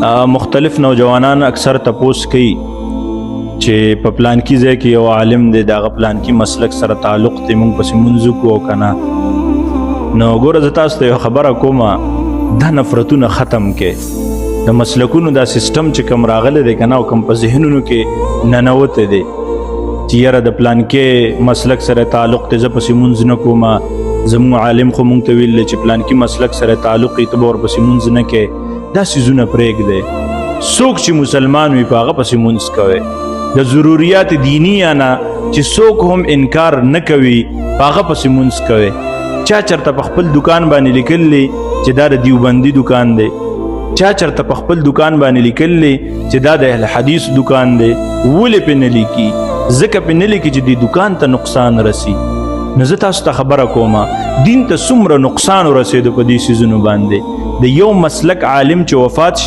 مختلف نوجوانان اکثر تپوس کوي چې په پلانکی ځای کې یو عالم دی دغه پلانکی مسلک سره تعلق دی موږ پسې منځ کوو او که نه نو ګوره زه تاسو ته یو خبره کومه دا نفرتونه ختم کې د مسلکونو دا سیستم چې کوم راغلی دی که نه او کوم په ذهنونو کې ننوتی دی چې یاره د پلانکی مسلک سره تعلق دی زه پسې منځ نه کومه زموږ عالم خو موږ ته ویل دی چې پلانکی مسلک سره تعلق یې ته به ورپسې منځ نه کوې دا سیزونه پرېږدی څوک چې مسلمان وي په هغه پسې منځ کوئ د ضروریات دینیه نه چې څوک هم انکار نه کوي په هغه پسې منځ کوئ چا چرته په خپل دکان باندې لیکلی چې دا د دیوبندي دکان دی چا چرته په خپل دکان باندې لیکلی چې دا د اهل حدیث دکان دی ولې پې نه لیکي ځکه پې نه لیکي چې دې دکان ته نقصان رسی نو زه تاسو ته خبره کومه دین ته څومره نقصان ورسېدو په دې څیزونو باندې د یو مسلک عالم چې وفات شي